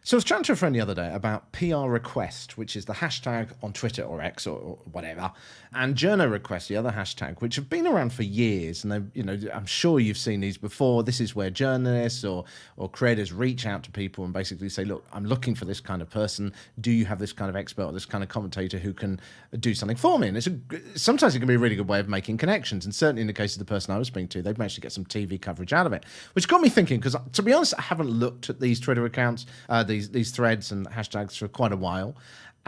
So I was chatting to a friend the other day about PR request, which is the hashtag on Twitter or X or whatever, and journo request, the other hashtag, which have been around for years. And I'm sure you've seen these before. This is where journalists or creators reach out to people and basically say, look, I'm looking for this kind of person. Do you have this kind of expert or this kind of commentator who can do something for me? And sometimes it can be a really good way of making connections. And certainly in the case of the person I was speaking to, they've managed to get some TV coverage out of it, which got me thinking, because to be honest, I haven't looked at these Twitter accounts, these threads and hashtags for quite a while.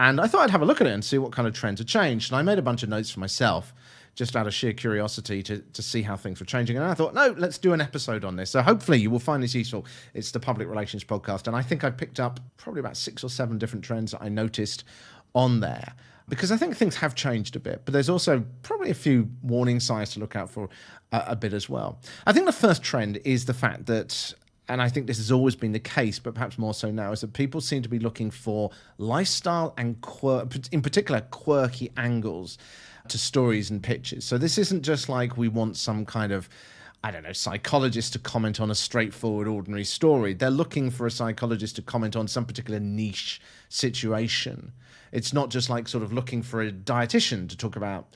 And I thought I'd have a look at it and see what kind of trends have changed. And I made a bunch of notes for myself, just out of sheer curiosity to see how things were changing. And I thought, no, let's do an episode on this. So hopefully you will find this useful. It's the Public Relations Podcast. And I think I picked up probably about 6 or 7 different trends that I noticed on there, because I think things have changed a bit. But there's also probably a few warning signs to look out for a bit as well. I think the first trend is the fact that, and I think this has always been the case, but perhaps more so now, is that people seem to be looking for lifestyle and in particular quirky angles to stories and pitches. So this isn't just like we want some kind of, I don't know, psychologist to comment on a straightforward, ordinary story. They're looking for a psychologist to comment on some particular niche situation. It's not just like sort of looking for a dietitian to talk about,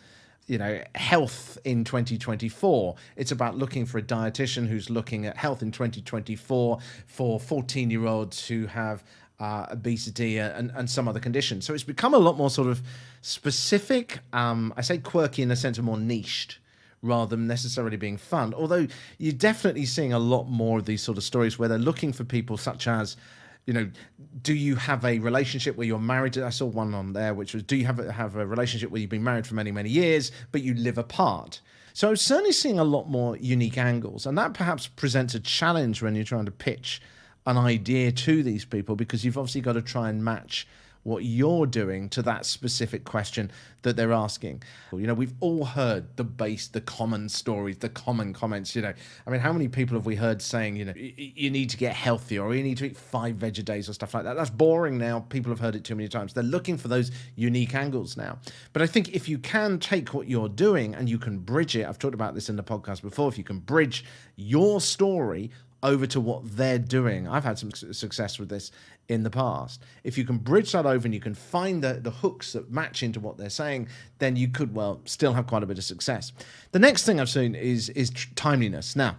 health in 2024. It's about looking for a dietitian who's looking at health in 2024 for 14-year-olds who have obesity and some other conditions. So it's become a lot more sort of specific. I say quirky in the sense of more niched, rather than necessarily being fun. Although you're definitely seeing a lot more of these sort of stories where they're looking for people such as, do you have a relationship where you're married? I saw one on there, which was, do you have a relationship where you've been married for many, many years, but you live apart? So I'm certainly seeing a lot more unique angles. And that perhaps presents a challenge when you're trying to pitch an idea to these people, because you've obviously got to try and match what you're doing to that specific question that they're asking. We've all heard the common stories, the common comments, how many people have we heard saying, you need to get healthier, or you need to eat 5 veg a days or stuff like that? That's boring now. People have heard it too many times. They're looking for those unique angles now. But I think if you can take what you're doing and you can bridge it, I've talked about this in the podcast before, if you can bridge your story over to what they're doing. I've had some success with this in the past. If you can bridge that over and you can find the hooks that match into what they're saying, then you could, still have quite a bit of success. The next thing I've seen is timeliness. Now,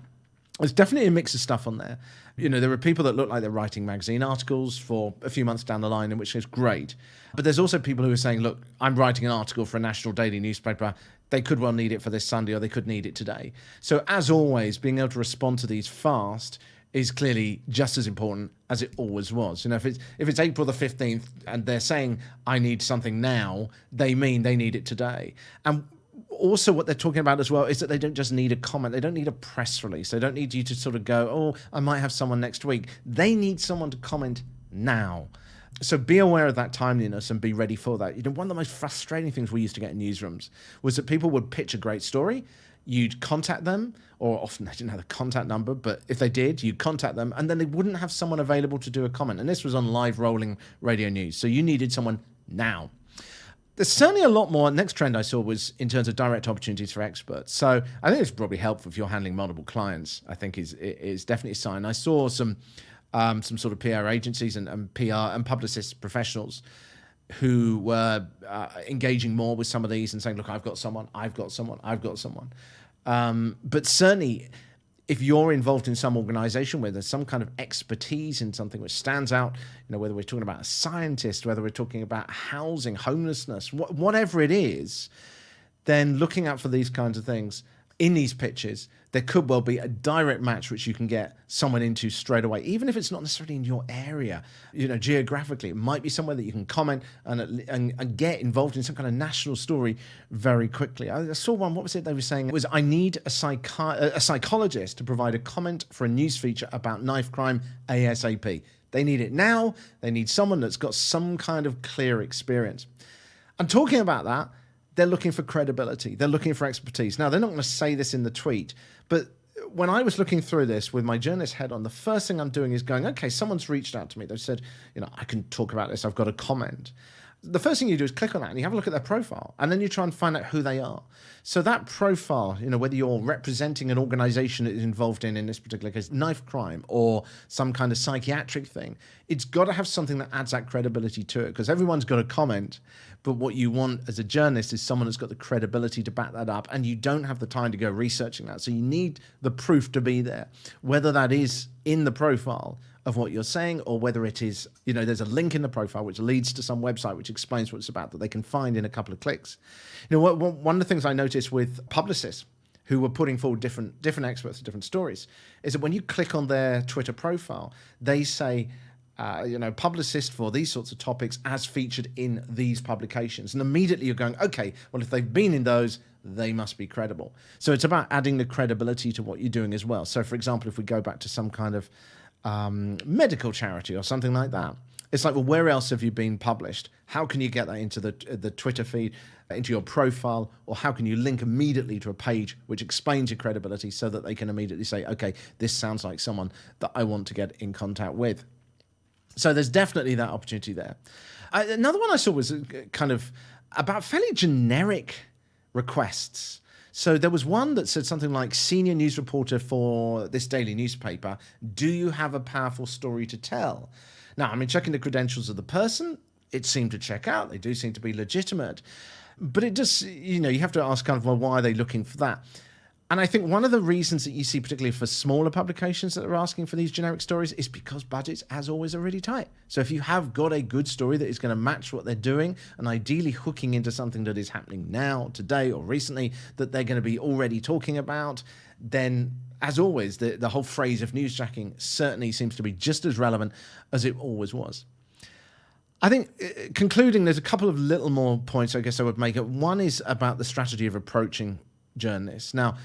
there's definitely a mix of stuff on there. There are people that look like they're writing magazine articles for a few months down the line, in which is great. But there's also people who are saying, look, I'm writing an article for a national daily newspaper. They could well need it for this Sunday, or they could need it today. So as always, being able to respond to these fast is clearly just as important as it always was. If it's April the 15th and they're saying, I need something now, they mean they need it today. And also what they're talking about as well is that they don't just need a comment. They don't need a press release. They don't need you to sort of go, oh, I might have someone next week. They need someone to comment now. So be aware of that timeliness and be ready for that. One of the most frustrating things we used to get in newsrooms was that people would pitch a great story. You'd contact them, or often they didn't have the contact number, but if they did, you'd contact them, and then they wouldn't have someone available to do a comment. And this was on live rolling radio news. So you needed someone now. There's certainly a lot more. Next trend I saw was in terms of direct opportunities for experts. So I think it's probably helpful if you're handling multiple clients. I think is definitely a sign. I saw some sort of PR agencies and PR and publicist professionals who were engaging more with some of these and saying, look, I've got someone. But certainly, if you're involved in some organization where there's some kind of expertise in something which stands out, whether we're talking about a scientist, whether we're talking about housing, homelessness, whatever it is, then looking out for these kinds of things in these pitches, there could well be a direct match which you can get someone into straight away, even if it's not necessarily in your area. Geographically, it might be somewhere that you can comment and get involved in some kind of national story very quickly. I saw one, what was it they were saying? It was, I need a psychologist to provide a comment for a news feature about knife crime ASAP. They need it now. They need someone that's got some kind of clear experience. And talking about that, they're looking for credibility. They're looking for expertise. Now, they're not going to say this in the tweet, but when I was looking through this with my journalist head on, the first thing I'm doing is going, okay, someone's reached out to me. They've said, I can talk about this. I've got a comment. the first thing you do is click on that and you have a look at their profile, and then you try and find out who they are. So that profile, whether you're representing an organization that is involved in this particular case, knife crime or some kind of psychiatric thing, it's got to have something that adds that credibility to it, because everyone's got a comment, but what you want as a journalist is someone that's got the credibility to back that up, and you don't have the time to go researching that. So you need the proof to be there, whether that is in the profile of what you're saying, or whether it is, there's a link in the profile which leads to some website which explains what it's about that they can find in a couple of clicks. One of the things I noticed with publicists who were putting forward different experts, different stories, is that when you click on their Twitter profile, they say, publicist for these sorts of topics as featured in these publications. And immediately you're going, okay, well, if they've been in those, they must be credible. So it's about adding the credibility to what you're doing as well. So, for example, if we go back to some kind of medical charity or something like that, it's like, well, where else have you been published? How can you get that into the Twitter feed, into your profile, or how can you link immediately to a page which explains your credibility so that they can immediately say, okay, this sounds like someone that I want to get in contact with. So there's definitely that opportunity there. Another one I saw was kind of about fairly generic requests. So there was one that said something like, senior news reporter for this daily newspaper, do you have a powerful story to tell? Now, checking the credentials of the person, it seemed to check out. They do seem to be legitimate. But it does, you have to ask kind of, well, why are they looking for that? And I think one of the reasons that you see, particularly for smaller publications that are asking for these generic stories, is because budgets, as always, are really tight. So if you have got a good story that is going to match what they're doing, and ideally hooking into something that is happening now, today, or recently, that they're going to be already talking about, then, as always, the whole phrase of newsjacking certainly seems to be just as relevant as it always was. I think, concluding, there's a couple of little more points I guess I would make. One is about the strategy of approaching journalists. Now,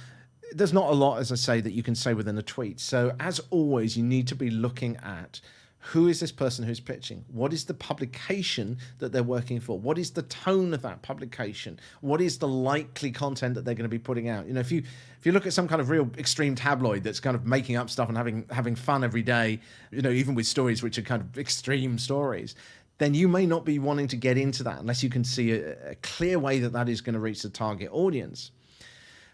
there's not a lot, as I say, that you can say within a tweet. So as always, you need to be looking at, who is this person who's pitching? What is the publication that they're working for? What is the tone of that publication? What is the likely content that they're going to be putting out? If you look at some kind of real extreme tabloid that's kind of making up stuff and having fun every day, even with stories which are kind of extreme stories, then you may not be wanting to get into that unless you can see a clear way that is going to reach the target audience.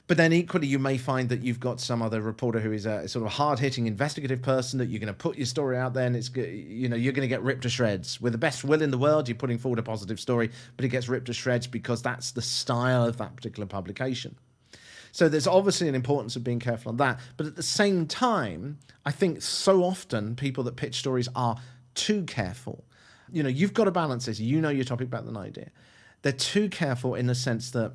But then equally, you may find that you've got some other reporter who is a sort of hard-hitting investigative person that you're going to put your story out there, and it's, you're going to get ripped to shreds. With the best will in the world, you're putting forward a positive story, but it gets ripped to shreds because that's the style of that particular publication. So there's obviously an importance of being careful on that. But at the same time, I think so often people that pitch stories are too careful. You've got to balance this. Your topic better than I do. They're too careful in the sense that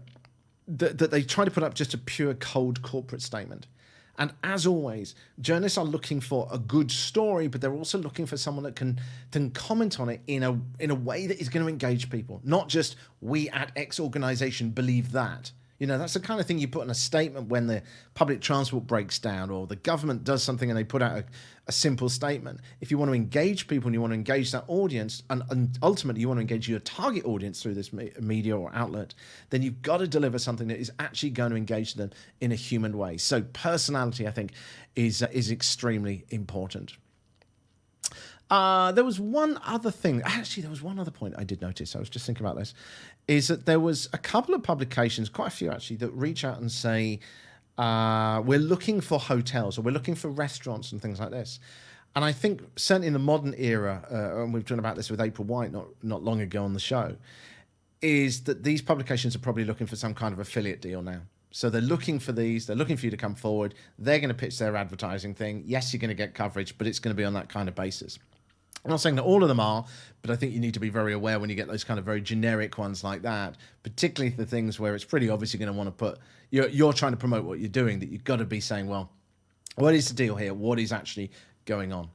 they try to put up just a pure cold corporate statement. And as always, journalists are looking for a good story, but they're also looking for someone that can comment on it in a way that is going to engage people. Not just, we at X organization believe that. That's the kind of thing you put in a statement when the public transport breaks down or the government does something and they put out a simple statement. If you want to engage people and you want to engage that audience, and ultimately you want to engage your target audience through this media or outlet, then you've got to deliver something that is actually going to engage them in a human way. So personality, I think, is extremely important. There was one other thing. Actually, there was one other point I did notice. I was just thinking about this. Is that there was a couple of publications, quite a few actually, that reach out and say, we're looking for hotels or we're looking for restaurants and things like this. And I think certainly in the modern era, and we've talked about this with April White not long ago on the show, is that these publications are probably looking for some kind of affiliate deal now. So they're looking for these. They're looking for you to come forward. They're going to pitch their advertising thing. Yes, you're going to get coverage, but it's going to be on that kind of basis. I'm not saying that all of them are, but I think you need to be very aware when you get those kind of very generic ones like that, particularly the things where it's pretty obvious you're going to want to put, you're trying to promote what you're doing, that you've got to be saying, well, what is the deal here? What is actually going on?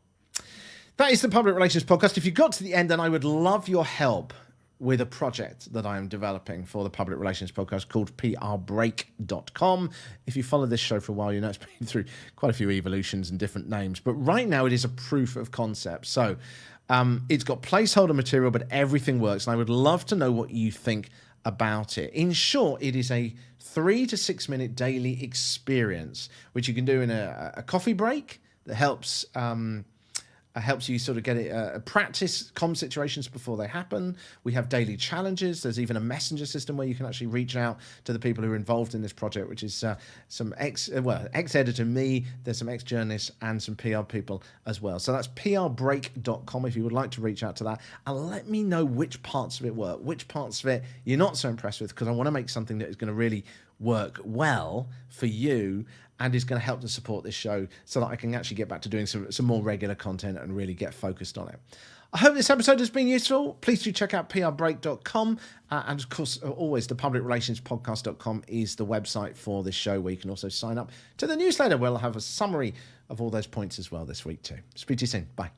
That is the Public Relations Podcast. If you got to the end, then I would love your help with a project that I am developing for the Public Relations Podcast called prbreak.com. If you follow this show for a while, you know it's been through quite a few evolutions and different names, but right now it is a proof of concept. So it's got placeholder material, but everything works, and I would love to know what you think about it. In short, it is a 3 to 6 minute daily experience, which you can do in a coffee break that helps helps you sort of get it, practice comm situations before they happen. We have daily challenges. There's even a messenger system where you can actually reach out to the people who are involved in this project, which is some ex-editor, me, there's some ex-journalists and some PR people as well. So that's prbreak.com if you would like to reach out to that, and let me know which parts of it work, which parts of it you're not so impressed with, because I want to make something that is going to really work well for you and is going to help to support this show so that I can actually get back to doing some more regular content and really get focused on it. I hope this episode has been useful. Please do check out prbreak.com. And of course, always the publicrelationspodcast.com is the website for this show, where you can also sign up to the newsletter, where I'll have a summary of all those points as well this week too. Speak to you soon. Bye.